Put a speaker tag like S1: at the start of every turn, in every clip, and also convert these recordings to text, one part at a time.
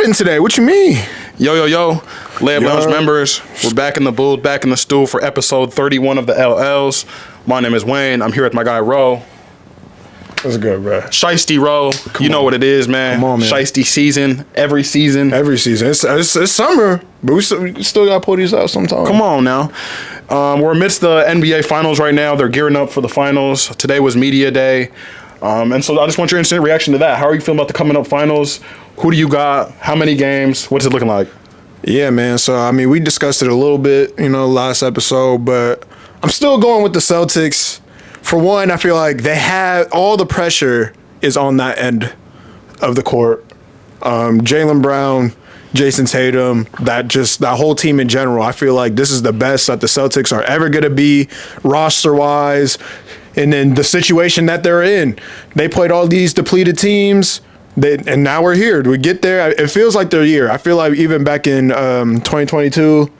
S1: nodding today. What you mean?
S2: Yo. Layup Lounge members. We're back in the booth, back in the stool for episode 31 of the LLs. My name is Wayne. I'm here with my guy, Ro.
S1: That's good, bro.
S2: Shiesty Ro. You know what it is, man.
S1: Come on, man.
S2: Shiesty season. Every season.
S1: It's summer, but we still got to pull these out sometime.
S2: Come on now. We're amidst the NBA finals right now. They're gearing up for the finals. Today was media day. And so I just want your instant reaction to that. How are you feeling about the coming up finals? Who do you got? How many games? What's it looking like?
S1: Yeah, man. So, I mean, we discussed it a little bit, last episode, but I'm still going with the Celtics. For one, I feel like they have all the pressure is on that end of the court. Jaylen Brown, Jason Tatum, that whole team in general. I feel like this is the best that the Celtics are ever going to be roster-wise. And then the situation that they're in, they played all these depleted teams. And now we're here. We get there. It feels like their year. I feel like even back in 2022,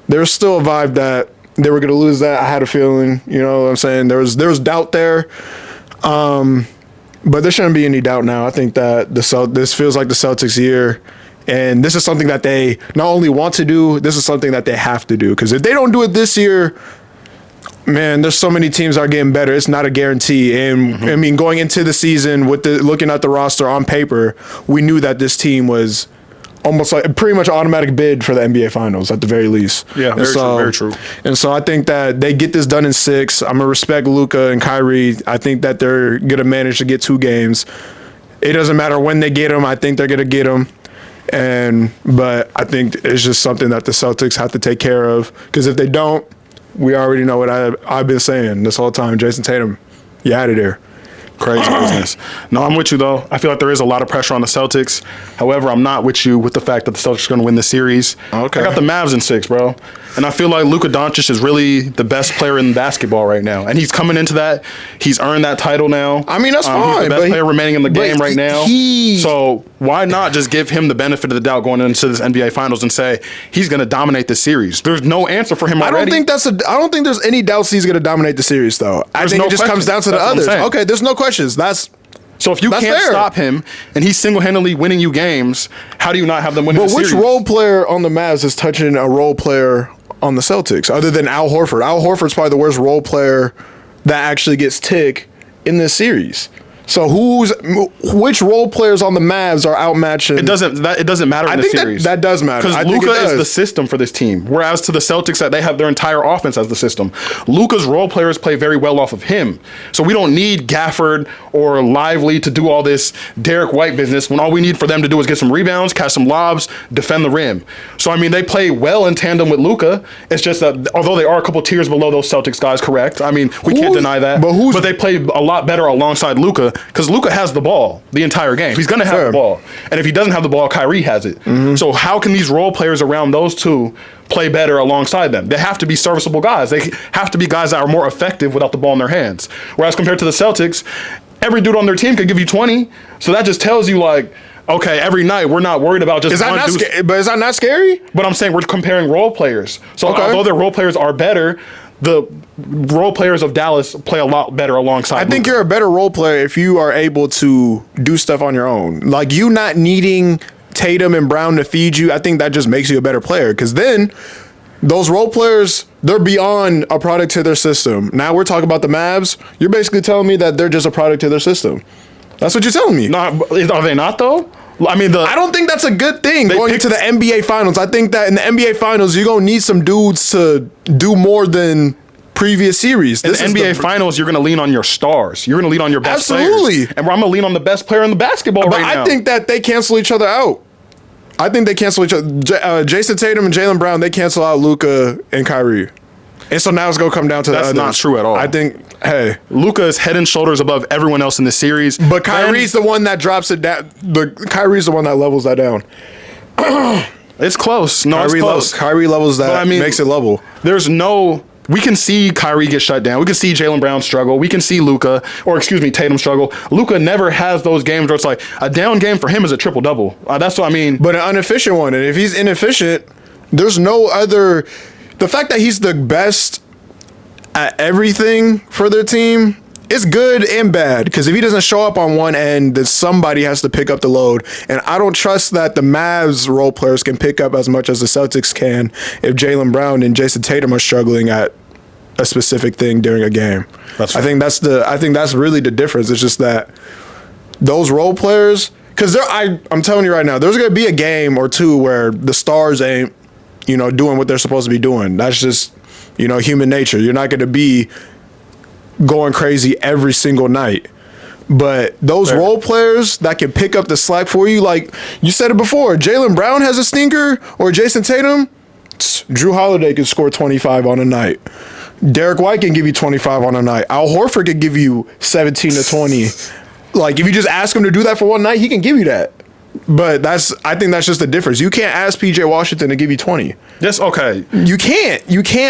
S1: there was still a vibe that they were going to lose that. I had a feeling, you know what I'm saying? There was doubt there. But there shouldn't be any doubt now. I think that this feels like the Celtics' year. And this is something that they not only want to do, this is something that they have to do. Because if they don't do it this year, man, there's so many teams that are getting better. It's not a guarantee. And I mean, going into the season with looking at the roster on paper, we knew that this team was almost like pretty much automatic bid for the NBA Finals at the very least.
S2: Yeah, very true.
S1: And so I think that they get this done in 6. I'm gonna respect Luka and Kyrie. I think that they're gonna manage to get 2 games. It doesn't matter when they get them. I think they're gonna get them. But I think it's just something that the Celtics have to take care of, because if they don't, we already know what I've been saying this whole time. Jason Tatum, you out of there.
S2: Crazy business. No, I'm with you, though. I feel like there is a lot of pressure on the Celtics. However, I'm not with you with the fact that the Celtics are going to win the series.
S1: Okay.
S2: I got the Mavs in 6, bro. And I feel like Luka Doncic is really the best player in basketball right now. And he's coming into that. He's earned that title now.
S1: I mean, that's fine.
S2: He's the best player remaining in the game right now. So why not just give him the benefit of the doubt going into this NBA Finals and say he's going to dominate the series? There's no answer for him already.
S1: I don't think there's any doubts he's going to dominate the series, though. I think it just comes down to the others. Okay, there's no questions.
S2: So if you can't stop him and he's single-handedly winning you games, how do you not have them winning the series?
S1: But which role player on the Mavs is touching a role player on the Celtics other than Al Horford? Al Horford's probably the worst role player that actually gets tick in this series. So which role players on the Mavs are outmatching?
S2: It doesn't matter in the series.
S1: That does matter.
S2: Because Luka is the system for this team. Whereas to the Celtics, that they have their entire offense as the system. Luka's role players play very well off of him. So we don't need Gafford or Lively to do all this Derek White business when all we need for them to do is get some rebounds, catch some lobs, defend the rim. So I mean, they play well in tandem with Luka. It's just that although they are a couple tiers below those Celtics guys, correct? I mean, we can't deny that. But they play a lot better alongside Luka. Because Luka has the ball the entire game. He's going to have the ball. And if he doesn't have the ball, Kyrie has it. So how can these role players around those two play better alongside them? They have to be serviceable guys. They have to be guys that are more effective without the ball in their hands. Whereas compared to the Celtics, every dude on their team could give you 20. So that just tells you, like, okay, every night we're not worried about just one dude.
S1: But is that not scary?
S2: But I'm saying we're comparing role players. So although their role players are better, the role players of Dallas play a lot better alongside
S1: I think you're a better role player if you are able to do stuff on your own. Like, you not needing Tatum and Brown to feed you, I think that just makes you a better player. Because then those role players, they're beyond a product to their system. Now we're talking about the Mavs. You're basically telling me that they're just a product to their system. That's what you're telling me.
S2: No, are they not, though? I mean, I
S1: don't think that's a good thing going into the NBA Finals. I think that in the NBA Finals, you're going to need some dudes to do more than previous series.
S2: In the NBA Finals, you're going to lean on your stars. You're going to lean on your best players. And I'm going to lean on the best player in the basketball right now.
S1: I think that they cancel each other out. I think they cancel each other. Jason Tatum and Jaylen Brown, they cancel out Luka and Kyrie. And so now it's going to come down to
S2: That's not true at all.
S1: I think, hey.
S2: Luka is head and shoulders above everyone else in this series.
S1: But Kyrie's the one that drops it down. Kyrie's the one that levels that down.
S2: It's close. No, it's close.
S1: Kyrie levels that, makes it level.
S2: We can see Kyrie get shut down. We can see Jaylen Brown struggle. We can see Tatum struggle. Luka never has those games where it's like a down game for him is a triple-double. That's what I mean.
S1: But an inefficient one. And if he's inefficient, there's no other... The fact that he's the best at everything for their team it's good and bad, because if he doesn't show up on one end, then somebody has to pick up the load. And I don't trust that the Mavs role players can pick up as much as the Celtics can if Jaylen Brown and Jason Tatum are struggling at a specific thing during a game.
S2: That's
S1: I think that's really the difference. It's just that those role players, because I'm telling you right now, there's going to be a game or two where the stars ain't, doing what they're supposed to be doing. That's just, human nature. You're not going to be going crazy every single night. But those role players that can pick up the slack for you, like you said it before, Jaylen Brown has a stinker or Jason Tatum, Drew Holiday can score 25 on a night. Derek White can give you 25 on a night. Al Horford can give you 17 to 20. Like, if you just ask him to do that for one night, he can give you that. But I think that's just the difference. You can't ask PJ Washington to give you 20.
S2: Yes, okay.
S1: You can't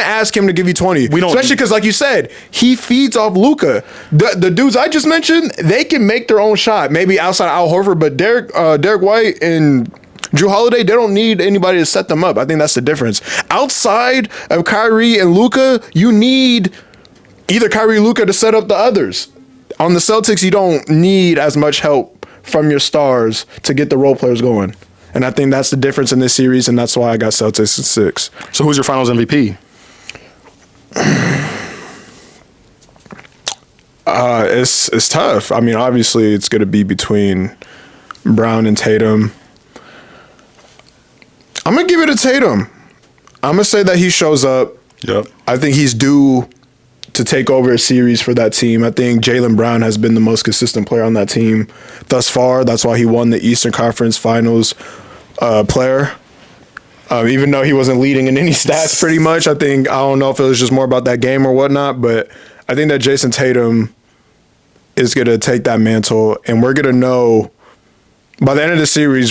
S1: ask him to give you 20. Especially because, like you said, he feeds off Luka. The dudes I just mentioned, they can make their own shot. Maybe outside Al Horford, but Derek White and Drew Holiday, they don't need anybody to set them up. I think that's the difference. Outside of Kyrie and Luka, you need either Kyrie or Luka to set up the others. On the Celtics, you don't need as much help from your stars to get the role players going. And I think that's the difference in this series, and that's why I got Celtics in 6.
S2: So who's your finals MVP?
S1: It's tough. I mean, obviously, it's going to be between Brown and Tatum. I'm going to give it to Tatum. I'm going to say that he shows up.
S2: Yep.
S1: I think he's due to take over a series for that team. I think Jaylen Brown has been the most consistent player on that team thus far. That's why he won the Eastern Conference Finals player. Even though he wasn't leading in any stats pretty much. I don't know if it was just more about that game or whatnot, but I think that Jason Tatum is going to take that mantle, and we're going to know by the end of the series,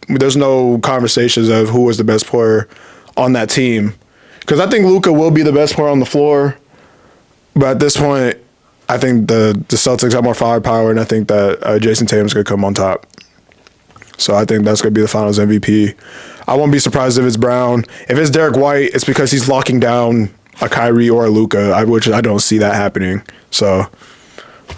S1: there's no conversations of who was the best player on that team. Because I think Luka will be the best player on the floor. But at this point, I think the Celtics have more firepower, and I think that Jason Tatum's going to come on top. So I think that's going to be the Finals MVP. I won't be surprised if it's Brown. If it's Derek White, it's because he's locking down a Kyrie or a Luka, which I don't see that happening. So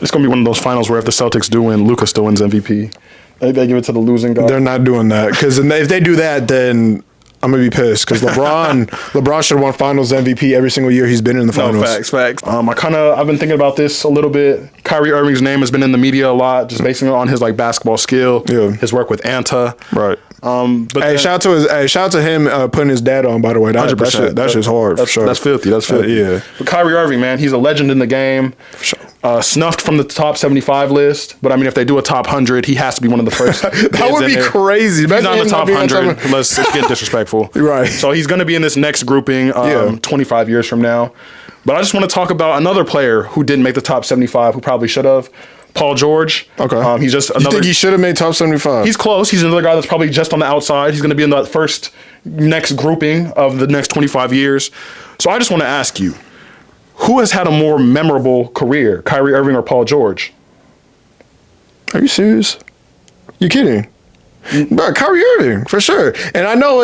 S2: it's going to be one of those finals where if the Celtics do win, Luka still wins MVP. They give it to the losing guy.
S1: They're not doing that, because if they do that, then I'm gonna be pissed, because LeBron should have won Finals MVP every single year he's been in the Finals.
S2: No, facts. I've been thinking about this a little bit. Kyrie Irving's name has been in the media a lot, just basing it on his basketball skill, his work with Anta.
S1: Right. But shout out to him putting his dad on, by the way. 100%. That's just hard. For sure.
S2: That's filthy.
S1: Yeah.
S2: But Kyrie Irving, man, he's a legend in the game.
S1: For sure.
S2: Snuffed from the top 75 list, but I mean, if they do a top 100, he has to be one of the first.
S1: That would be crazy.
S2: He's not in the top 100 unless it's getting disrespectful.
S1: Right.
S2: So he's going to be in this next grouping 25 years from now. But I just want to talk about another player who didn't make the top 75, who probably should have. Paul George.
S1: Okay.
S2: He's just another.
S1: You think he should have made top 75?
S2: He's close. He's another guy that's probably just on the outside. He's going to be in the next grouping of the next 25 years. So I just want to ask you, who has had a more memorable career, Kyrie Irving or Paul George?
S1: Are you serious? You kidding? Bro, Kyrie Irving, for sure. And I know,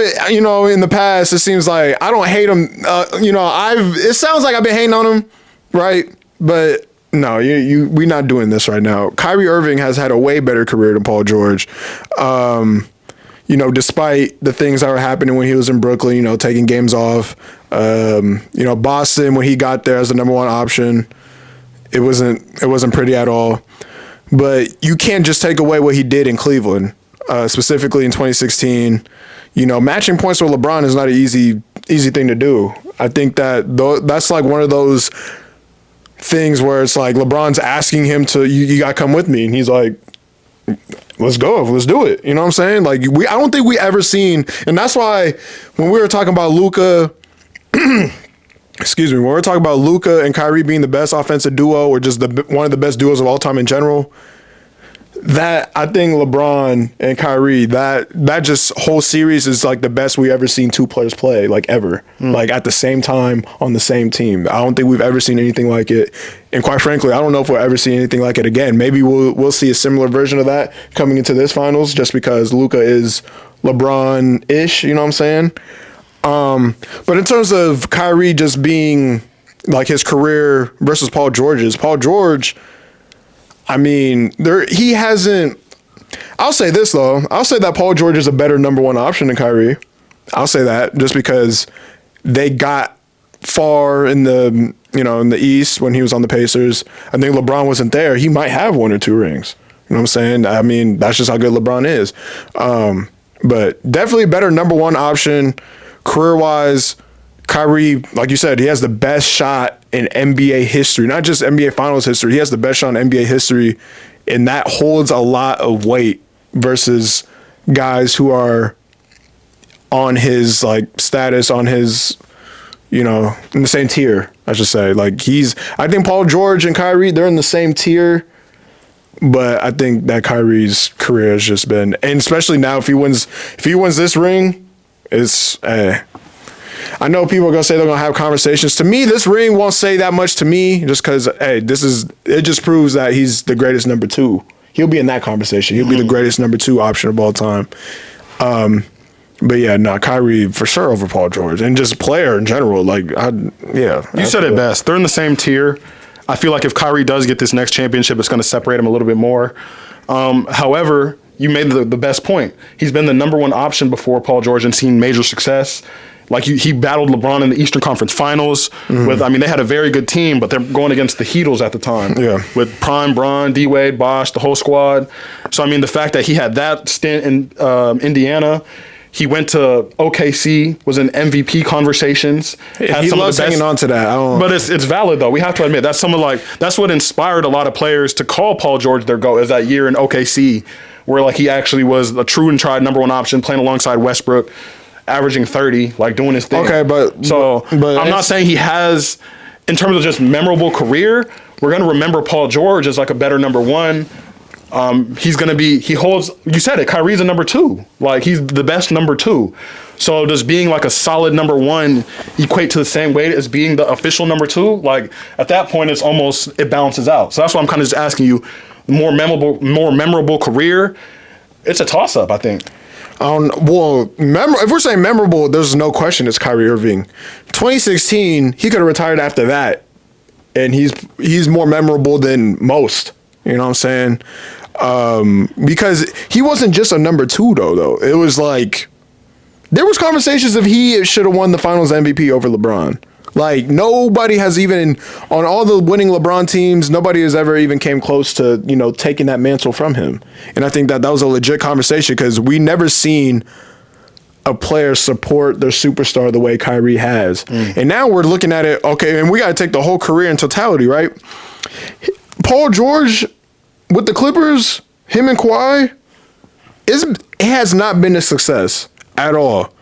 S1: in the past, it seems like I don't hate him. It sounds like I've been hating on him, right? But no, we're not doing this right now. Kyrie Irving has had a way better career than Paul George. Despite the things that were happening when he was in Brooklyn, taking games off. Boston, when he got there as the number one option, it wasn't pretty at all. But you can't just take away what he did in Cleveland, specifically in 2016. Matching points with LeBron is not an easy thing to do. I think that's like one of those things where it's like LeBron's asking him to, you got to come with me. And he's like, let's go. Let's do it. You know what I'm saying? Like, I don't think we ever seen, and that's why when we were talking about Luka, excuse me, when we were talking about Luka and Kyrie being the best offensive duo or just one of the best duos of all time in general, that I think LeBron and Kyrie, that just whole series is like the best we ever seen two players play, like ever, like at the same time on the same team. I don't think we've ever seen anything like it, and quite frankly, I don't know if we'll ever see anything like it again. Maybe we'll see a similar version of that coming into this finals, just because Luka is LeBron-ish. You know what I'm saying? But in terms of Kyrie just being like his career versus Paul George's. Paul George, I mean, he hasn't. I'll say this though. I'll say that Paul George is a better number one option than Kyrie. I'll say that just because they got far in the East when he was on the Pacers. I think LeBron wasn't there. He might have 1 or 2 rings. You know what I'm saying? I mean, that's just how good LeBron is. But definitely a better number one option career-wise. Kyrie, like you said, he has the best shot in NBA history, not just NBA Finals history. He has the best shot in NBA history, and that holds a lot of weight versus guys who are on his status, on his, in the same tier, I should say. I think Paul George and Kyrie, they're in the same tier, but I think that Kyrie's career has just been, and especially now if he wins this ring, it's I know people are gonna say they're gonna have conversations. To me, this ring won't say that much to me, just because it just proves that he's the greatest number 2. He'll be in that conversation. He'll be the greatest number 2 option of all time. But yeah, Kyrie for sure over Paul George, and just player in general. You
S2: said it best. They're in the same tier. I feel like if Kyrie does get this next championship, it's going to separate him a little bit more. However, you made the best point. He's been the number one option before Paul George and seen major success. He battled LeBron in the Eastern Conference Finals. They had a very good team, but they're going against the Heatles at the time.
S1: Yeah.
S2: With Prime, Bron, D-Wade, Bosh, the whole squad. So, the fact that he had that stint in Indiana, he went to OKC, was in MVP conversations.
S1: He loves hanging on to that.
S2: But it's valid though. We have to admit that's what inspired a lot of players to call Paul George their GOAT, is that year in OKC where he actually was a true and tried number one option, playing alongside Westbrook, averaging 30, doing his thing.
S1: Okay, but
S2: I'm not saying he has, in terms of just memorable career, we're gonna remember Paul George as a better number one. He holds, you said it, Kyrie's a number 2. He's the best number 2. So does being a solid number 1 equate to the same weight as being the official number 2? At that point, it balances out. So that's why I'm kind of just asking you, more memorable career, it's a toss-up, I think.
S1: If we're saying memorable, there's no question it's Kyrie Irving. 2016, he could have retired after that, and he's more memorable than most. You know what I'm saying? Because he wasn't just a number 2 though. It was there was conversations if he should have won the Finals MVP over LeBron. Nobody has even, on all the winning LeBron teams, nobody has ever even came close to taking that mantle from him. And I think that was a legit conversation because we never seen a player support their superstar the way Kyrie has. And now we're looking at it, okay, and we got to take the whole career in totality, right? Paul George with the Clippers, him and Kawhi, it has not been a success at all.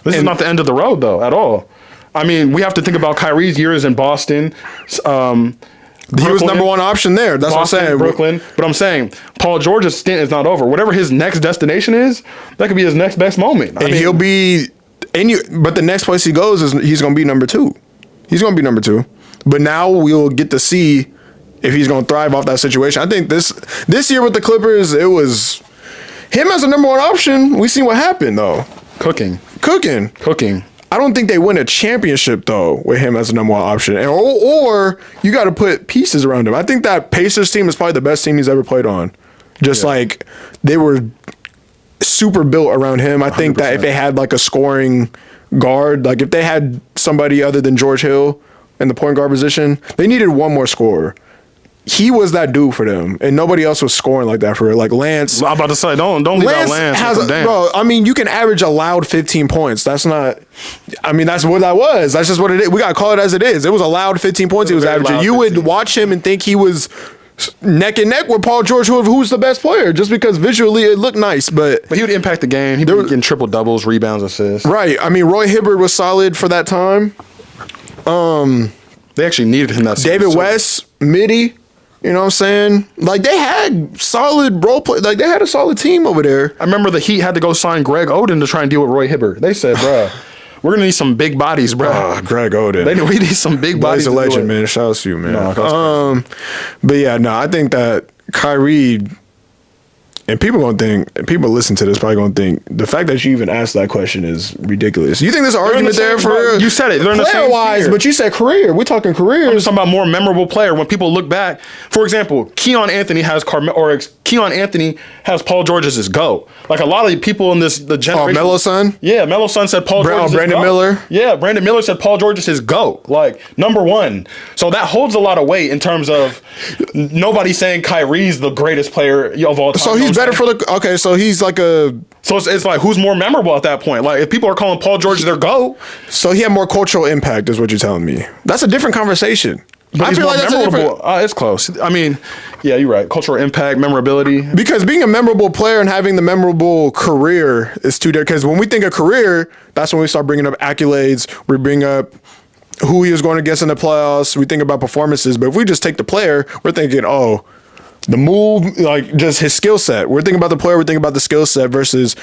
S2: This is not the end of the road, though, at all. We have to think about Kyrie's years in Boston.
S1: He was number one option there. That's
S2: Boston,
S1: what I'm saying.
S2: Brooklyn. But I'm saying Paul George's stint is not over. Whatever his next destination is, that could be his next best moment.
S1: He'll be but the next place he goes is he's going to be number 2. He's going to be number 2. But now we'll get to see if he's going to thrive off that situation. I think this year with the Clippers, it was him as a number one option. We seen what happened though.
S2: Cooking.
S1: I don't think they win a championship though with him as a number one option, or you got to put pieces around him. I think that Pacers team is probably the best team he's ever played on. They were super built around him. I think 100%. That if they had a scoring guard, if they had somebody other than George Hill in the point guard position, they needed one more scorer. He was that dude for them, and nobody else was scoring like that for her. Lance.
S2: I'm about to say, don't leave out Lance.
S1: Bro, you can average a loud 15 points. That's not. That's what that was. That's just what it is. We gotta call it as it is. It was a loud 15 points he was averaging. You would watch him and think he was neck and neck with Paul George, who's the best player, just because visually it looked nice. But
S2: he would impact the game. He'd be getting triple doubles, rebounds, assists.
S1: Right. Roy Hibbert was solid for that time.
S2: They actually needed him that season.
S1: David West, Mitty. You know what I'm saying? They had solid role play. They had a solid team over there.
S2: I remember the Heat had to go sign Greg Oden to try and deal with Roy Hibbert. They said, bruh, we're going to need some big bodies, bruh.
S1: Greg Oden.
S2: We need some big bodies.
S1: He's a legend, man. Shout out to you, man. But yeah, I think that Kyrie and people listen to this probably gonna think the fact that you even asked that question is ridiculous. You think there's an argument there for
S2: you said it. They're in the same
S1: player-wise,
S2: tier.
S1: but you said career. We're talking careers.
S2: I'm just talking about more memorable player. When people look back, for example, Keon Anthony has Paul George as his GOAT. Like a lot of people in the generation.
S1: Oh, Melo's son?
S2: Yeah, Melo's son said Paul George is his
S1: Brandon
S2: GOAT.
S1: Miller?
S2: Yeah, Brandon Miller said Paul George is his GOAT. Like, number one. So that holds a lot of weight in terms of nobody saying Kyrie's the greatest player of all time.
S1: So he's better for the... Okay, so he's like a...
S2: So it's like, who's more memorable at that point? Like, if people are calling Paul George their GOAT...
S1: So he had more cultural impact, is what you're telling me. That's a different conversation.
S2: But
S1: I feel like that's
S2: memorable. It's close. I mean, yeah, you're right. Cultural impact, memorability.
S1: Because being a memorable player and having the memorable career is two different. Because when we think of career, that's when we start bringing up accolades. We bring up who he was going against in the playoffs. We think about performances. But if we just take the player, we're thinking, oh, the move, like just his skill set. We're thinking about the player. We're thinking about the skill set versus...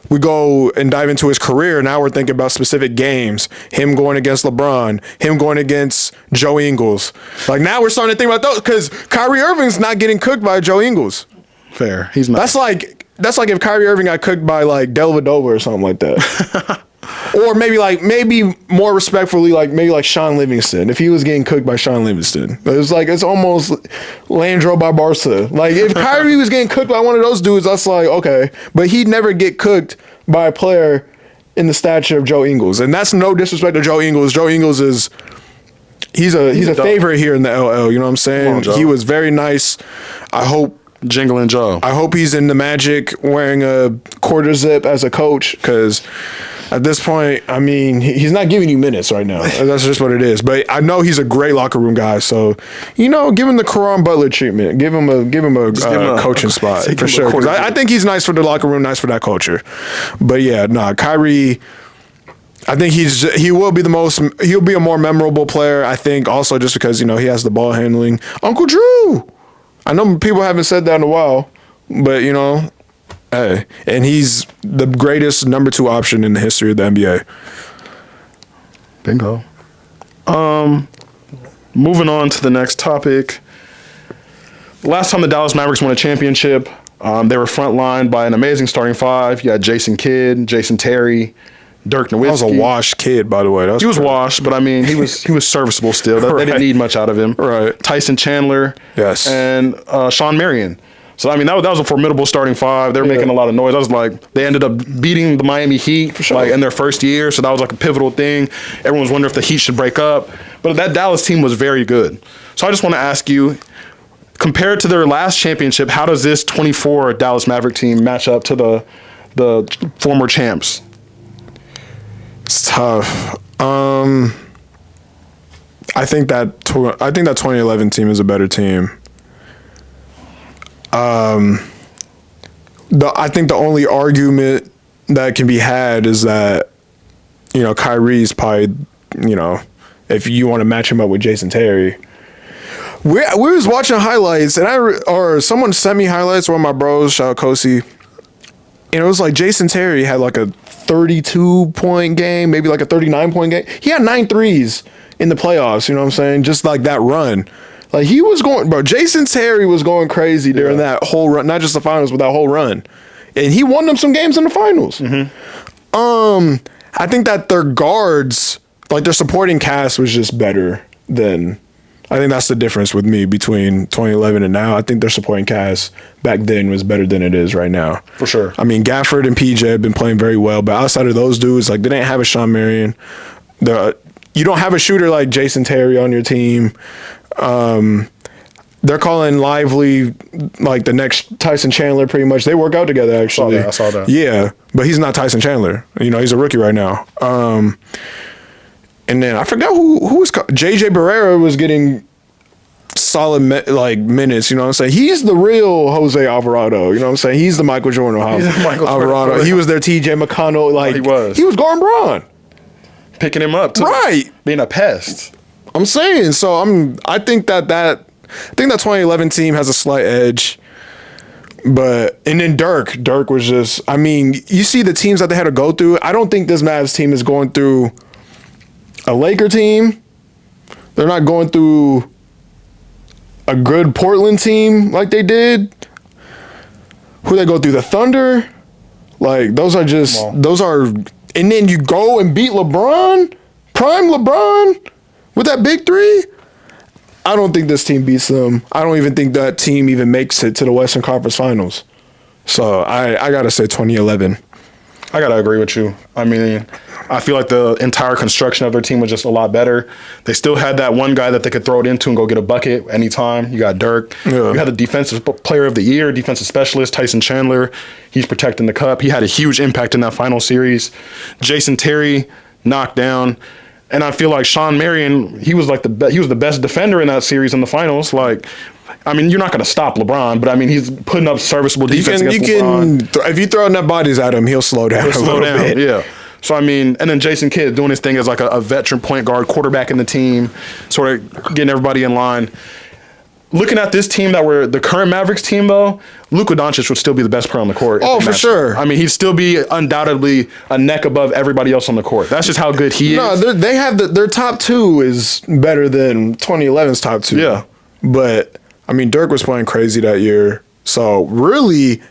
S1: We go and dive into his career. Now we're thinking about specific games. Him going against LeBron. Him going against Joe Ingles. Like now we're starting to think about those because Kyrie Irving's not getting cooked by Joe Ingles.
S2: Fair. He's not.
S1: That's like if Kyrie Irving got cooked by like Dellavedova or something like that. Or maybe more respectfully, maybe Sean Livingston. If he was getting cooked by Sean Livingston, it's almost Leandro Barbosa. Like if Kyrie was getting cooked by one of those dudes, that's like okay, but he'd never get cooked by a player in the stature of Joe Ingles, and that's no disrespect to Joe Ingles. Joe Ingles he's a favorite here in the LL. You know what I'm saying? He was very nice. I hope.
S2: Jingling Joe.
S1: I hope he's in the Magic wearing a quarter zip as a coach because at this point, I mean, he's not giving you minutes right now. That's just what it is. But I know he's a great locker room guy. So, give him the Caron Butler treatment. Give him a coaching spot for sure. Because I think he's nice for the locker room, nice for that culture. But yeah, Kyrie. I think he'll be a more memorable player. I think also just because he has the ball handling. Uncle Drew. I know people haven't said that in a while, but hey, and he's the greatest number 2 option in the history of the NBA.
S2: Bingo. Moving on to the next topic. Last time the Dallas Mavericks won a championship, they were frontlined by an amazing starting 5. You had Jason Kidd, Jason Terry, Dirk Nowitzki.
S1: That was a washed kid, by the way.
S2: He was washed, but I mean, he was serviceable still. They didn't need much out of him.
S1: Right.
S2: Tyson Chandler.
S1: Yes.
S2: And Sean Marion. So I mean, that was a formidable starting 5. They were making a lot of noise. I was like, they ended up beating the Miami Heat in their first year. So that was like a pivotal thing. Everyone was wondering if the Heat should break up, but that Dallas team was very good. So I just want to ask you, compared to their last championship, how does this 24 Dallas Maverick team match up to the former champs?
S1: It's tough. I think that 2011 team is a better team. I think the only argument that can be had is that Kyrie's probably if you want to match him up with Jason Terry. We was watching highlights and someone sent me highlights. One of my bros, shout out Kosi. And it was like Jason Terry had like a 32-point game, maybe like a 39-point game. He had 9 threes in the playoffs, you know what I'm saying? Just like that run. Like he was Jason Terry was going crazy during that whole run, not just the finals, but that whole run. And he won them some games in the finals. Mm-hmm. I think that their guards, like their supporting cast was just better than... I think that's the difference with me between 2011 and now. I think their supporting cast back then was better than it is right now.
S2: For sure.
S1: I mean, Gafford and PJ have been playing very well, but outside of those dudes, like they didn't have a Sean Marion. You don't have a shooter like Jason Terry on your team. They're calling Lively like the next Tyson Chandler pretty much. They work out together, actually.
S2: I saw that.
S1: Yeah, but he's not Tyson Chandler. He's a rookie right now. And then I forgot who was JJ Barrera was getting solid minutes. You know what I'm saying? He's the real Jose Alvarado. You know what I'm saying? He's the Michael Jordan Alvarado. He was their TJ McConnell. He was Gordon Braun.
S2: Picking him up too.
S1: Right.
S2: Being a pest.
S1: I'm saying. So I think that 2011 team has a slight edge. And then Dirk was just, I mean, you see the teams that they had to go through. I don't think this Mavs team is going through a Laker team. They're not going through a good Portland team like they did. who they go through, the Thunder. Like, those are and then you go and beat LeBron, prime LeBron, with that big three. I don't think this team beats them. I don't even think that team even makes it to the Western Conference Finals. So I gotta say 2011.
S2: I gotta agree with you. I mean, I feel like the entire construction of their team was just a lot better. They still had that one guy that they could throw it into and go get a bucket anytime. You got Dirk.
S1: Yeah.
S2: You had the defensive player of the year, defensive specialist, Tyson Chandler. He's protecting the cup. He had a huge impact in that final series. Jason Terry knocked down. And I feel like Sean Marion, he was like he was the best defender in that series in the finals. Like, I mean, you're not going to stop LeBron, but I mean, he's putting up serviceable defense against LeBron.
S1: If you throw enough bodies at him, he'll slow down a little bit.
S2: Yeah. So, I mean, and then Jason Kidd doing his thing as like a veteran point guard, quarterback in the team, sort of getting everybody in line. Looking at this team the current Mavericks team, though, Luka Doncic would still be the best player on the court.
S1: Oh, for sure.
S2: I mean, he'd still be undoubtedly a neck above everybody else on the court. That's just how good he is.
S1: No, they have their top two is better than 2011's top two.
S2: Yeah.
S1: But, I mean, Dirk was playing crazy that year. So, really,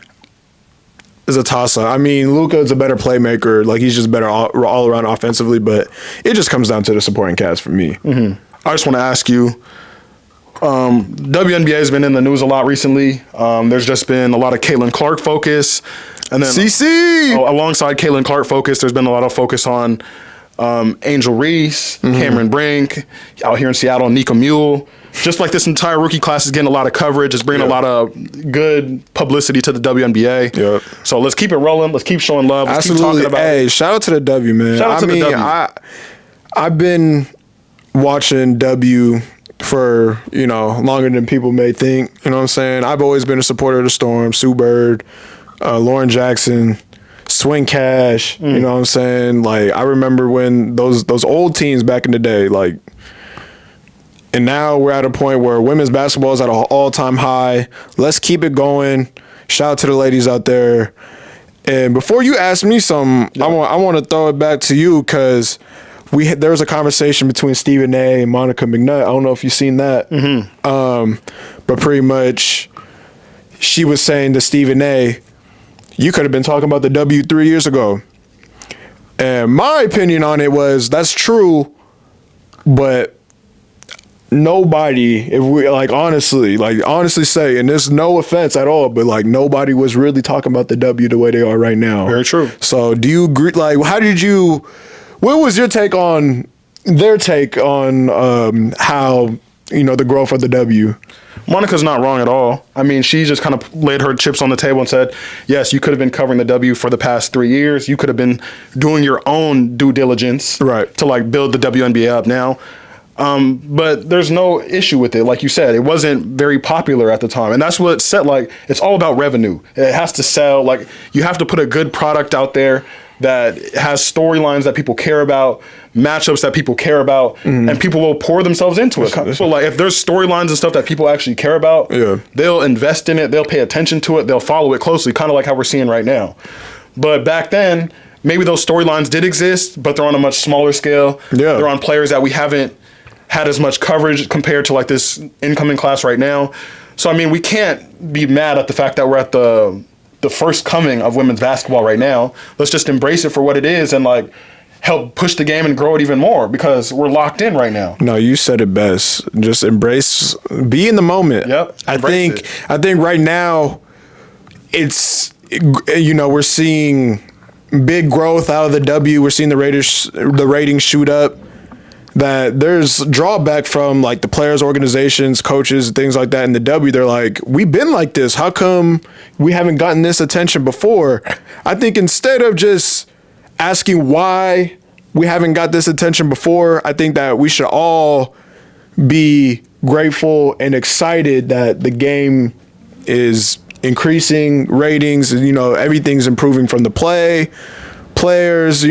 S1: is a toss-up. I mean, Luka is a better playmaker. Like, he's just better all around offensively. But it just comes down to the supporting cast for me.
S2: Mm-hmm. I just want to ask you, WNBA has been in the news a lot recently. There's just been a lot of Caitlyn Clark focus. And then
S1: CC!
S2: Alongside Caitlyn Clark focus, there's been a lot of focus on Angel Reese, Cameron Brink, out here in Seattle, Nika Mule. Just like this entire rookie class is getting a lot of coverage. It's bringing a lot of good publicity to the WNBA.
S1: Yep.
S2: So let's keep it rolling. Let's keep showing love. Let's
S1: Absolutely.
S2: keep talking about it.
S1: Shout out to the W, man.
S2: Shout out to the W.
S1: I've been watching W for, longer than people may think. You know what I'm saying? I've always been a supporter of the Storm, Sue Bird, Lauren Jackson, Swing Cash. You know what I'm saying? Like, I remember when those old teams back in the day, like, and now we're at a point where women's basketball is at an all-time high. Let's keep it going. Shout out to the ladies out there. And before you ask me something, I want to throw it back to you because there was a conversation between Stephen A. and Monica McNutt. I don't know if you've seen that. But pretty much she was saying to Stephen A., you could have been talking about the W 3 years ago. And my opinion on it was, that's true, but nobody, if we honestly say, and there's no offense at all, but like nobody was really talking about the W the way they are right now.
S2: Very true.
S1: So do you agree? Like, what was your take on their take on how, the growth of the W?
S2: Monica's not wrong at all. I mean, she just kind of laid her chips on the table and said, yes, you could have been covering the W for the past 3 years. You could have been doing your own due diligence to like build the WNBA up now. But there's no issue with it. Like you said, it wasn't very popular at the time. And that's what it's all about revenue. It has to sell. Like, you have to put a good product out there that has storylines that people care about, matchups that people care about, and people will pour themselves into it. So, like, if there's storylines and stuff that people actually care about, they'll invest in it, they'll pay attention to it, they'll follow it closely, kind of like how we're seeing right now. But back then, maybe those storylines did exist, but they're on a much smaller scale.
S1: Yeah.
S2: They're on players that we haven't had as much coverage compared to like this incoming class right now. So, I mean, we can't be mad at the fact that we're at the first coming of women's basketball right now. Let's just embrace it for what it is and like help push the game and grow it even more because we're locked in right now.
S1: No, you said it best. Just be in the moment.
S2: Yep.
S1: I think right now we're seeing big growth out of the W. We're seeing the ratings shoot up. That there's drawback from like the players, organizations, coaches, things like that in the W. They're like, we've been like this. How come we haven't gotten this attention before? I think instead of just asking why we haven't got this attention before, I think that we should all be grateful and excited that the game is increasing ratings and, everything's improving from the players,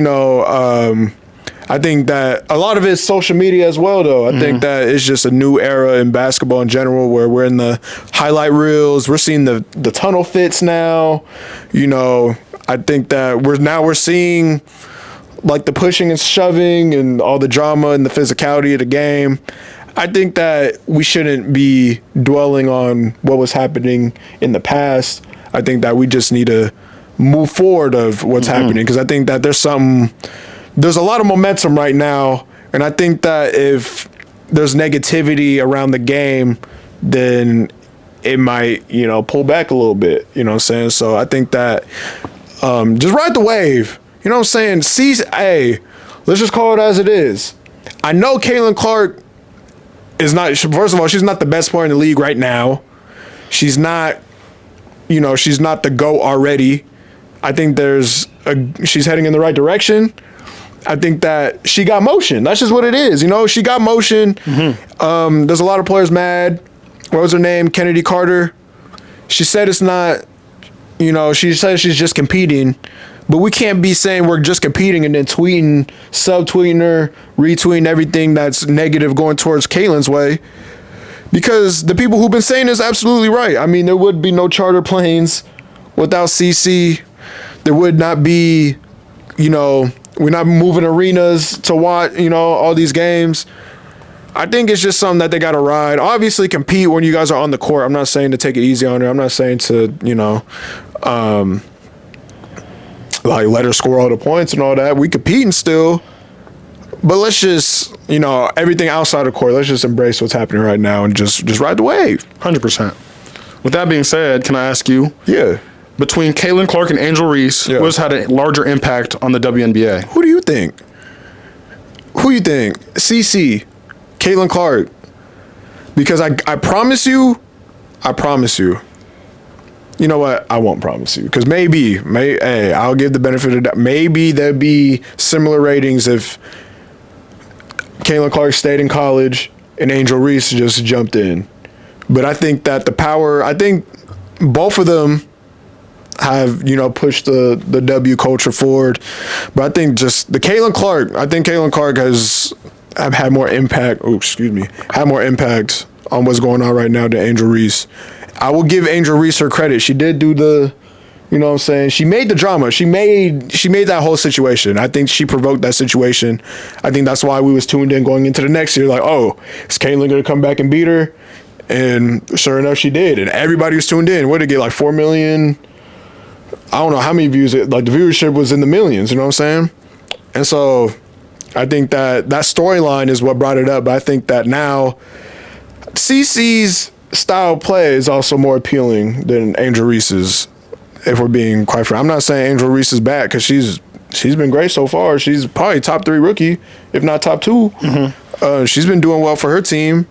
S1: I think that a lot of it's social media as well, though. I think that it's just a new era in basketball in general where we're in the highlight reels. We're seeing the tunnel fits now. I think that we're seeing like the pushing and shoving and all the drama and the physicality of the game. I think that we shouldn't be dwelling on what was happening in the past. I think that we just need to move forward of what's happening, because I think that there's a lot of momentum right now, and I think that if there's negativity around the game, then it might, pull back a little bit. You know what I'm saying? So I think that just ride the wave. You know what I'm saying? Hey, let's just call it as it is. I know Caitlyn Clark is not, first of all, she's not the best player in the league right now. She's not, she's not the GOAT already. I think she's heading in the right direction. I think that she got motion. That's just what it is. She got motion. There's a lot of players mad. What was her name? Kennedy Carter. She said it's not, she says she's just competing. But we can't be saying we're just competing and then tweeting, subtweeting her, retweeting everything that's negative going towards Caitlyn's way. Because the people who've been saying this absolutely right. I mean, there would be no charter planes without CC. There would not be, we're not moving arenas to watch, all these games. I think it's just something that they got to ride. Obviously, compete when you guys are on the court. I'm not saying to take it easy on her. I'm not saying to, let her score all the points and all that. We competing still. But let's just, everything outside of court, let's just embrace what's happening right now and just ride the wave.
S2: 100%. With that being said, can I ask you?
S1: Yeah.
S2: Between Caitlyn Clark and Angel Reese, who has had a larger impact on the WNBA?
S1: Who do you think? CC, Caitlyn Clark. Because I promise you. You know what? I won't promise you. Because hey, I'll give the benefit of that. Maybe there'd be similar ratings if Caitlyn Clark stayed in college and Angel Reese just jumped in. But I think that I think both of them have, pushed the W culture forward. But I think just Caitlyn Clark has had more impact. Had more impact on what's going on right now than Angel Reese. I will give Angel Reese her credit. She did do the, she made the drama. She made that whole situation. I think she provoked that situation. I think that's why we was tuned in going into the next year. Like, oh, is Caitlyn going to come back and beat her? And sure enough, she did. And everybody was tuned in. What did it get, like 4 million? I don't know how many views. The viewership was in the millions, you know what I'm saying? And so I think that storyline is what brought it up. But I think that now CC's style play is also more appealing than Angel Reese's, if we're being quite frank. I'm not saying Angel Reese is bad, because she's been great so far. She's probably top 3 rookie, if not top 2. She's been doing well for her team,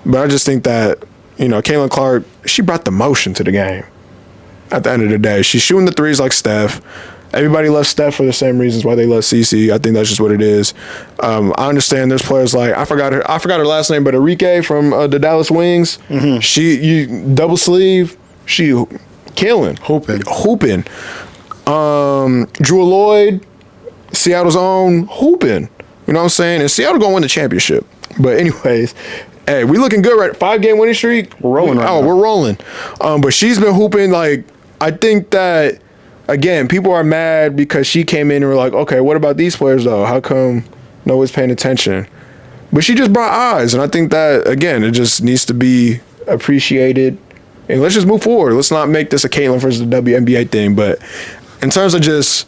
S1: but I just think that, Caitlyn Clark, she brought the motion to the game. At the end of the day, she's shooting the threes like Steph. Everybody loves Steph for the same reasons why they love CC. I think that's just what it is. I understand there's players like, I forgot her last name, but Enrique from the Dallas Wings. She double sleeve. She killing, hooping. Drew Lloyd, Seattle's own, hooping. You know what I'm saying? And Seattle gonna win the championship. But anyways, hey, we looking good, right? 5-game winning streak.
S2: We're rolling right now.
S1: We're rolling. But she's been hooping. Like, I think that, again, people are mad because she came in and were like, okay, what about these players, though? How come no one's paying attention? But she just brought eyes, and I think that, again, it just needs to be appreciated. And let's just move forward. Let's not make this a Caitlyn versus the WNBA thing. But in terms of just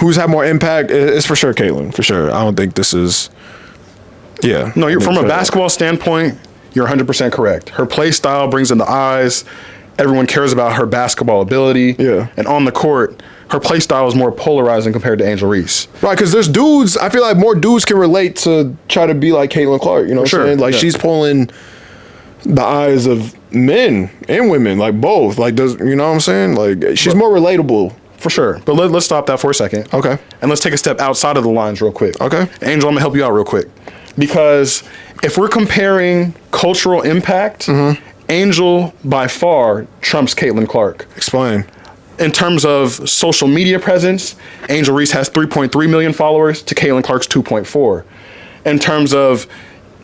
S1: who's had more impact, it's for sure Caitlyn, for sure. I don't think this is, yeah.
S2: No, from a basketball standpoint, you're 100% correct. Her play style brings in the eyes. Everyone cares about her basketball ability.
S1: Yeah.
S2: And on the court, her play style is more polarizing compared to Angel Reese.
S1: Right, because there's dudes, I feel like more dudes can relate to try to be like Caitlyn Clark, you know what I'm saying? Like, she's pulling the eyes of men and women, like both. Like, does, you know what I'm saying? Like, she's more relatable.
S2: For sure. But let's stop that for a second.
S1: Okay.
S2: And let's take a step outside of the lines real quick.
S1: Okay.
S2: Angel, I'm going to help you out real quick. Because if we're comparing cultural impact, Angel by far trumps Caitlyn Clark.
S1: Explain.
S2: In terms of social media presence, Angel Reese has 3.3 million followers to Caitlyn Clark's 2.4. In terms of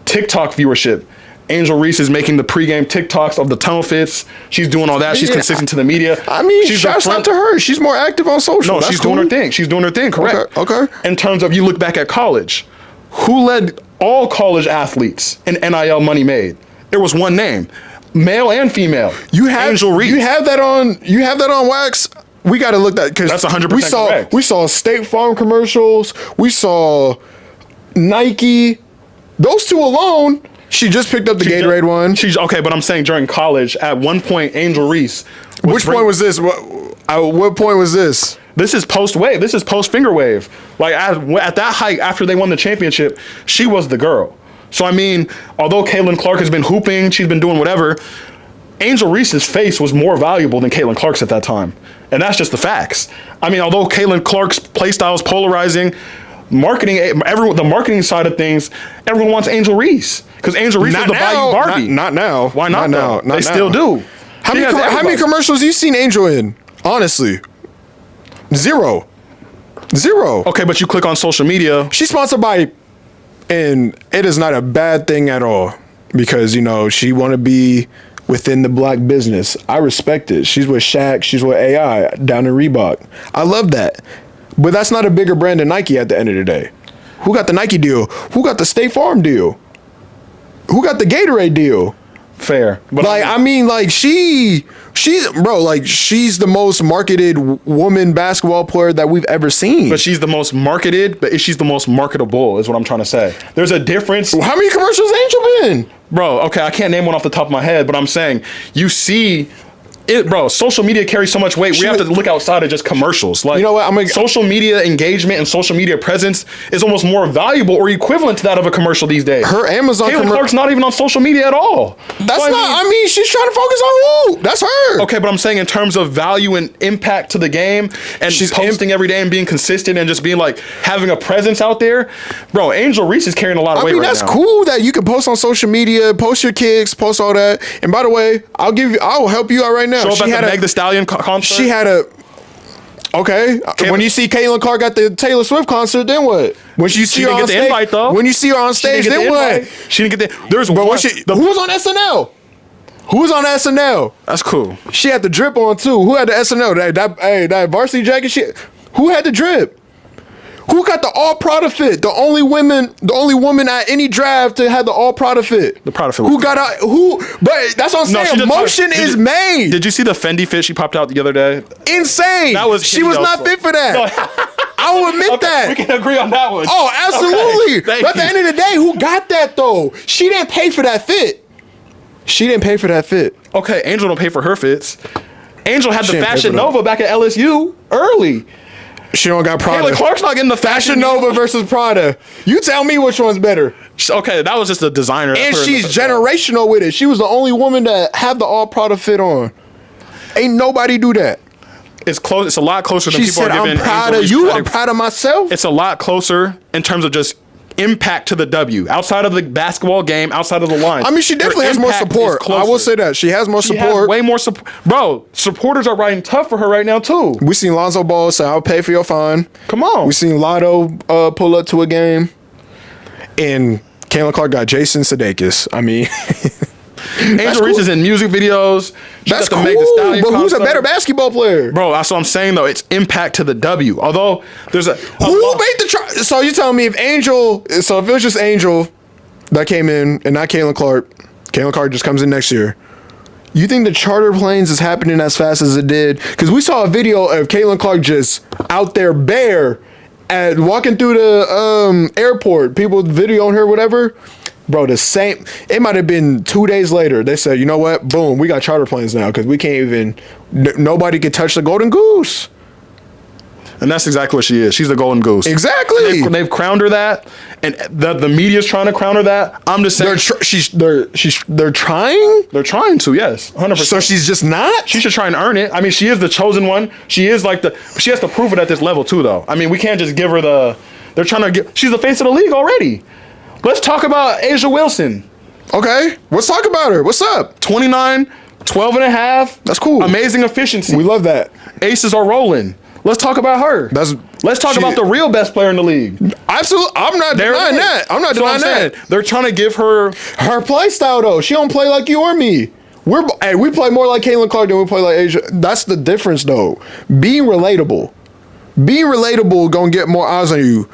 S2: TikTok viewership, Angel Reese is making the pregame TikToks of the tunnel fits. She's doing all that. She's consistent to the media.
S1: I mean, shouts out to her. She's more active on social.
S2: No, she's doing her thing. She's doing her thing, correct.
S1: Okay.
S2: In terms of, you look back at college, who led all college athletes in NIL money made? There was one name. male and female. Angel Reese.
S1: You have that on wax. We got to look at because
S2: That's 100% correct.
S1: We saw State Farm commercials. We saw Nike. Those two alone. She just picked up the Gatorade one.
S2: She's okay, but I'm saying during college, at one point, Angel Reese.
S1: Which point was this? What point was this?
S2: This is post wave. This is post finger wave. Like at that height, after they won the championship, she was the girl. So I mean, although Caitlyn Clark has been hooping, she's been doing whatever. Angel Reese's face was more valuable than Caitlyn Clark's at that time, and that's just the facts. I mean, although Caitlyn Clark's play style is polarizing, the marketing side of things, everyone wants Angel Reese because Angel Reese is the Bayou Barbie.
S1: Not now.
S2: Why not?
S1: Now.
S2: They still do.
S1: How many commercials you seen Angel in? Honestly, zero.
S2: Okay, but you click on social media.
S1: She's sponsored by, and it is not a bad thing at all because she want to be within the black business. I respect it. She's with Shaq. She's with AI down in Reebok. I love that. But that's not a bigger brand than Nike at the end of the day. Who got the Nike deal? Who got the State Farm deal? Who got the Gatorade deal?
S2: Fair. But
S1: she's the most marketed woman basketball player that we've ever seen.
S2: But she's the most marketed, but she's the most marketable is what I'm trying to say. There's a difference.
S1: How many commercials Angel been?
S2: Bro, okay, I can't name one off the top of my head, but I'm saying you see it, bro. Social media carries so much weight. We have to look outside of just commercials. Like, social media engagement and social media presence is almost more valuable or equivalent to that of a commercial these days.
S1: Her Amazon
S2: Caitlyn Clark's not even on social media at all.
S1: She's trying to focus on who? That's her.
S2: Okay, but I'm saying in terms of value and impact to the game, and she's posting every day and being consistent and just being like having a presence out there, bro. Angel Reese is carrying a lot of weight right now.
S1: That's cool that you can post on social media, post your kicks, post all that. And by the way, I will help you out right now.
S2: Show up at the Meg Thee Stallion concert.
S1: She had a. Okay. When you see Caitlyn Clark at the Taylor Swift concert, then what? When you see her on stage,
S2: invite, though.
S1: When you see her on stage, then what?
S2: She didn't get the. There's
S1: who was on SNL? Who was on SNL?
S2: That's cool.
S1: She had the drip on too. Who had the SNL? That varsity jacket shit. Who had the drip? Who got the all Prada fit? The only woman at any draft to have the all Prada fit.
S2: The Prada fit.
S1: Who got out? Who? But that's what I'm saying. Motion is made.
S2: Did you see the Fendi fit she popped out the other day?
S1: Insane. She was not fit for that. No. I will admit that.
S2: We can agree on that one.
S1: Oh, absolutely.
S2: Okay,
S1: but at the end of the day, who got that though? She didn't pay for that fit.
S2: Okay, Angel don't pay for her fits. Angel had the Fashion Nova back at LSU early.
S1: She don't got Prada.
S2: Caitlyn Clark's not getting the
S1: Fashion Nova versus Prada. You tell me which one's better.
S2: Okay, that was just a designer.
S1: And she's generational with it. She was the only woman that had the all Prada fit on. Ain't nobody do that.
S2: It's close. It's a lot closer than people are giving.
S1: I'm proud of you. I'm proud of myself.
S2: It's a lot closer in terms of just impact to the W. Outside of the basketball game, outside of the line.
S1: I mean, she definitely has more support. I will say that. She has more support.
S2: Has way more support. Bro, supporters are riding tough for her right now, too.
S1: We seen Lonzo Ball say, I'll pay for your fine.
S2: Come on.
S1: We seen Lotto pull up to a game. And Caitlyn Clark got Jason Sudeikis. I mean...
S2: Angel Reese is in music videos.
S1: That's cool, but who's a better basketball player?
S2: Bro, that's what I'm saying, though. It's impact to the W. Although, there's a...
S1: Who made the... So you telling me if it was just Angel that came in and not Caitlyn Clark just comes in next year, you think the charter planes is happening as fast as it did? Because we saw a video of Caitlyn Clark just out there bare at walking through the airport. People videoing her, whatever. Bro, the same. It might have been 2 days later. They said, you know what? Boom, we got charter planes now because we can't even. Nobody can touch the golden goose.
S2: And that's exactly what she is. She's the golden goose.
S1: Exactly.
S2: They've crowned her that, and the media's trying to crown her that. I'm just saying.
S1: They're trying.
S2: They're trying to, yes, 100%.
S1: So she's just not.
S2: She should try and earn it. I mean, she is the chosen one. She is she has to prove it at this level too, though. I mean, we can't just give her the. They're trying to get. She's the face of the league already. Let's talk about Asia Wilson.
S1: Okay, let's talk about her. What's up?
S2: 29, 12 and a half.
S1: That's cool.
S2: Amazing efficiency.
S1: We love that.
S2: Aces are rolling. Let's talk about her. Let's talk about the real best player in the league.
S1: Absolutely. I'm not denying that. I'm not denying that.
S2: They're trying to give her
S1: play style, though. She don't play like you or me. We play more like Caitlyn Clark than we play like Asia. That's the difference, though. Being relatable gonna get more eyes on you.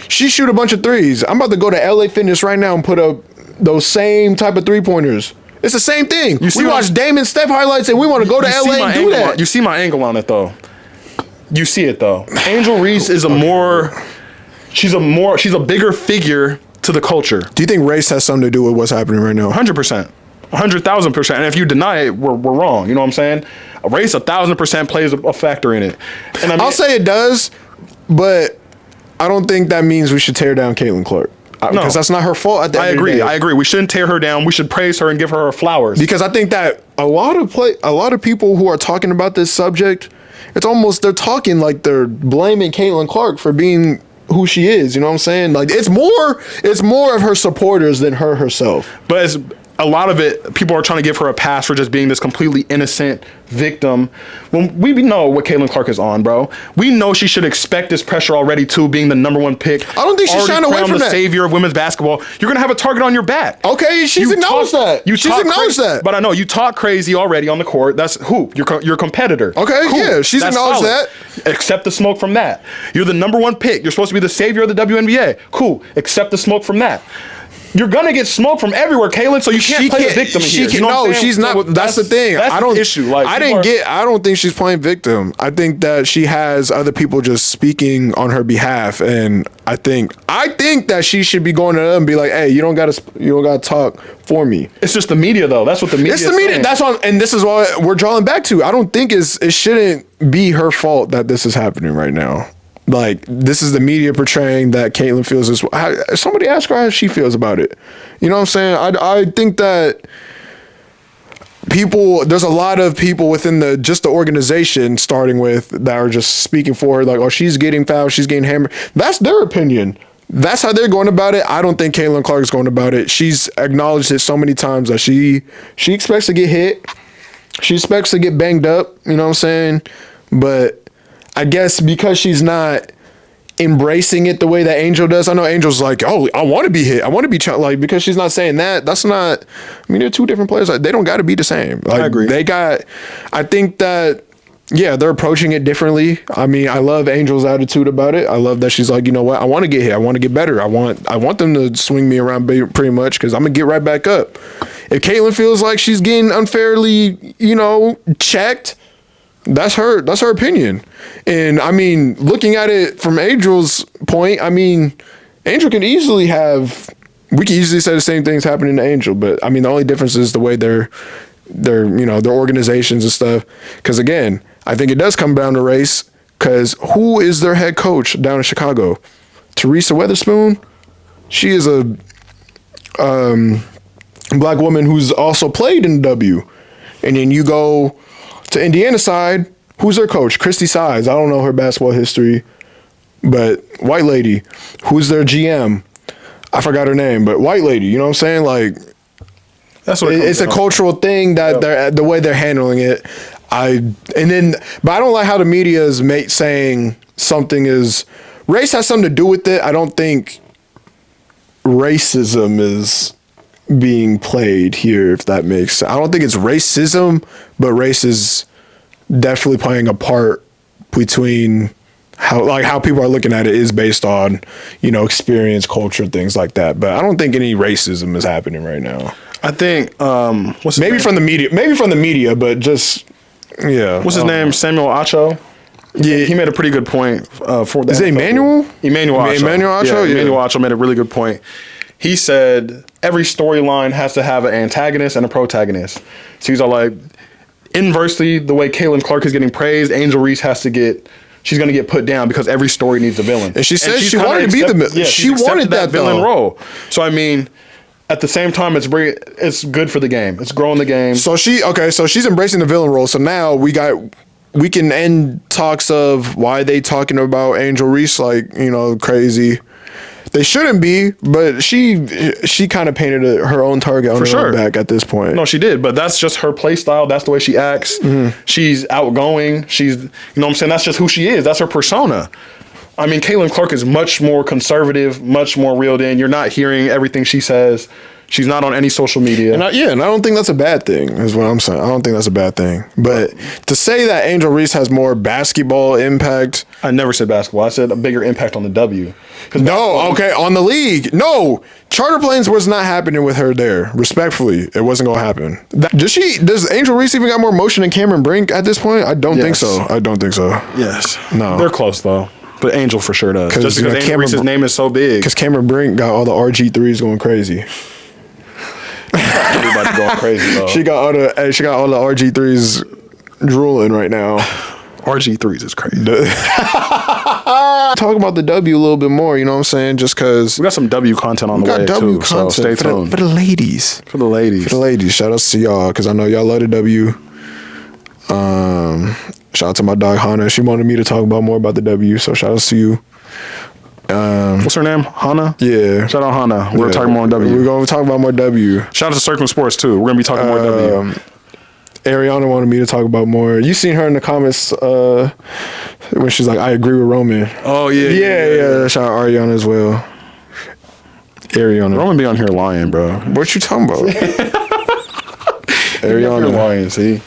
S1: She shoot a bunch of threes. I'm about to go to LA Fitness right now and put up those same type of 3-pointers. It's the same thing.
S2: You see
S1: We
S2: what-
S1: watch Dame and Steph highlights, and we want to go to LA and do that.
S2: You see my angle on it, though. You see it, though. Angel Reese is a more... She's a bigger figure to the culture.
S1: Do you think race has something to do with what's happening right now?
S2: 100%. 100,000%. And if you deny it, we're wrong. You know what I'm saying? Race 1,000% plays a factor in it. And I mean,
S1: I'll say it does, but I don't think that means we should tear down Caitlyn Clark. Because that's not her fault at the end of the day.
S2: I agree. We shouldn't tear her down. We should praise her and give her flowers.
S1: Because I think that a lot of people who are talking about this subject, it's almost they're talking like they're blaming Caitlyn Clark for being who she is. You know what I'm saying? Like it's more of her supporters than her herself.
S2: But it's, a lot of it, people are trying to give her a pass for just being this completely innocent victim. When we know what Caitlyn Clark is on, bro. We know she should expect this pressure already too, being the #1 pick.
S1: I don't think she's trying to wait from
S2: the
S1: that.
S2: savior of women's basketball. You're gonna have a target on your back.
S1: Okay, she's acknowledged that. She's acknowledged that.
S2: But I know you talk crazy already on the court. That's hoop. Your competitor.
S1: Okay,
S2: Cool.
S1: yeah, she's
S2: That's
S1: acknowledged
S2: solid.
S1: that.
S2: Accept the smoke from that. You're the #1 pick. You're supposed to be the savior of the WNBA. Cool. Accept the smoke from that. You're gonna get smoke from everywhere, Caitlyn. So you can't play the victim here. You know what I'm saying?
S1: She's not.
S2: So
S1: That's the thing.
S2: That's
S1: I don't
S2: the issue. Like
S1: I don't think she's playing victim. I think that she has other people just speaking on her behalf, and I think that she should be going to them and be like, "Hey, you don't gotta talk for me."
S2: It's just the media, though. That's what the media.
S1: It's the media.
S2: Saying.
S1: That's on, and this is what we're drawing back to. I don't think it shouldn't be her fault that this is happening right now. Like, this is the media portraying that Caitlyn feels this way. Somebody ask her how she feels about it. You know what I'm saying? I think that there's a lot of people within the organization, starting with, that are just speaking for her, like, oh, she's getting fouled, she's getting hammered. That's their opinion. That's how they're going about it. I don't think Caitlyn Clark is going about it. She's acknowledged it so many times that she expects to get hit. She expects to get banged up, you know what I'm saying? But I guess because she's not embracing it the way that Angel does. I know Angel's like, oh, I want to be hit. I want to be like, because she's not saying that. That's not. I mean, they're two different players. Like, they don't got to be the same. Like,
S2: I agree.
S1: I think that. Yeah, they're approaching it differently. I mean, I love Angel's attitude about it. I love that she's like, you know what? I want to get hit. I want to get better. I want them to swing me around pretty much, because I'm gonna get right back up. If Caitlyn feels like she's getting unfairly, checked, that's her opinion. And I mean, looking at it from Angel's point, I mean, Angel could easily we could easily say the same things happening to Angel, but I mean, the only difference is the way their organizations and stuff. Because again, I think it does come down to race. Because who is their head coach down in Chicago? Teresa Weatherspoon. She is a black woman who's also played in the W. And then you go to Indiana side, who's their coach? Christy Sides. I don't know her basketball history, but white lady. Who's their GM? I forgot her name, but white lady. You know what I'm saying? Like,
S2: that's what
S1: it's a cultural thing that the way they're handling it. But I don't like how the media is saying something is race has something to do with it. I don't think racism is being played here, if that makes sense. I don't think it's racism, but race is definitely playing a part between how people are looking at it is based on, experience, culture, things like that. But I don't think any racism is happening right now.
S2: I think
S1: maybe from the media, but just
S2: What's his name? Samuel Acho. Yeah, he made a pretty good point for that.
S1: Is it Emmanuel?
S2: Emmanuel Acho.
S1: Emmanuel Acho?
S2: Yeah, Emmanuel Acho made a really good point. He said every storyline has to have an antagonist and a protagonist. So he's all like, inversely, the way Caitlyn Clark is getting praised, Angel Reese she's going to get put down because every story needs a villain.
S1: And she said she wanted to be the villain. She wanted that
S2: villain
S1: though.
S2: role. So I mean, at the same time, it's good for the game. It's growing the game.
S1: So she's embracing the villain role. So now we can end talks of why they talking about Angel Reese like, crazy. They shouldn't be, but she kind of painted her own target on her own back at this point.
S2: No, she did, but that's just her play style. That's the way she acts. Mm-hmm. She's outgoing. She's, what I'm saying? That's just who she is. That's her persona. I mean, Caitlyn Clark is much more conservative, much more reeled in. You're not hearing everything she says. She's not on any social media.
S1: And I don't think that's a bad thing, is what I'm saying. I don't think that's a bad thing. But to say that Angel Reese has more basketball impact.
S2: I never said basketball. I said a bigger impact on the W.
S1: No, okay, on the league. No, charter planes was not happening with her there. Respectfully, it wasn't going to happen. Does Angel Reese even got more motion than Cameron Brink at this point? I don't think so. I don't think so.
S2: Yes.
S1: No.
S2: They're close, though. But Angel for sure does. Just because Angel Reese's name is so big.
S1: Because Cameron Brink got all the RG3s going crazy.
S2: Everybody going crazy, though.
S1: She got all the RG3s drooling right now.
S2: RG3s is crazy.
S1: Talk about the W a little bit more, you know what I'm saying? Just because
S2: we got some W content on the way, too. So stay tuned.
S1: For the ladies.
S2: For the ladies.
S1: For the ladies. Shout out to y'all, because I know y'all love the W. Shout out to my dog, Hannah. She wanted me to talk about more about the W, so shout out to you.
S2: What's her name? Hannah?
S1: Yeah.
S2: Shout out Hannah. We're talking more W.
S1: We're going to talk about more W.
S2: Shout out to Circum Sports, too. We're going to be talking more W.
S1: Ariana wanted me to talk about more. You seen her in the comments when she's like, I agree with Roman.
S2: Oh, yeah.
S1: Yeah. Shout out Ariana as well. Ariana.
S2: Roman be on here lying, bro.
S1: What you talking about? Ariana.
S2: Lying, see?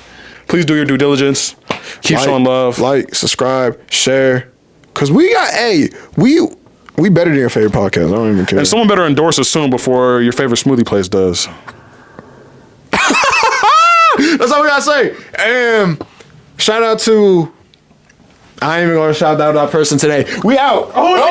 S2: Please do your due diligence. Keep showing love.
S1: Like, subscribe, share. Because we better than your favorite podcast. I don't even care.
S2: And someone better endorse us soon before your favorite smoothie place does.
S1: That's all we gotta say. Shout out to. I ain't even gonna shout out that person today. We out. Oh, yeah.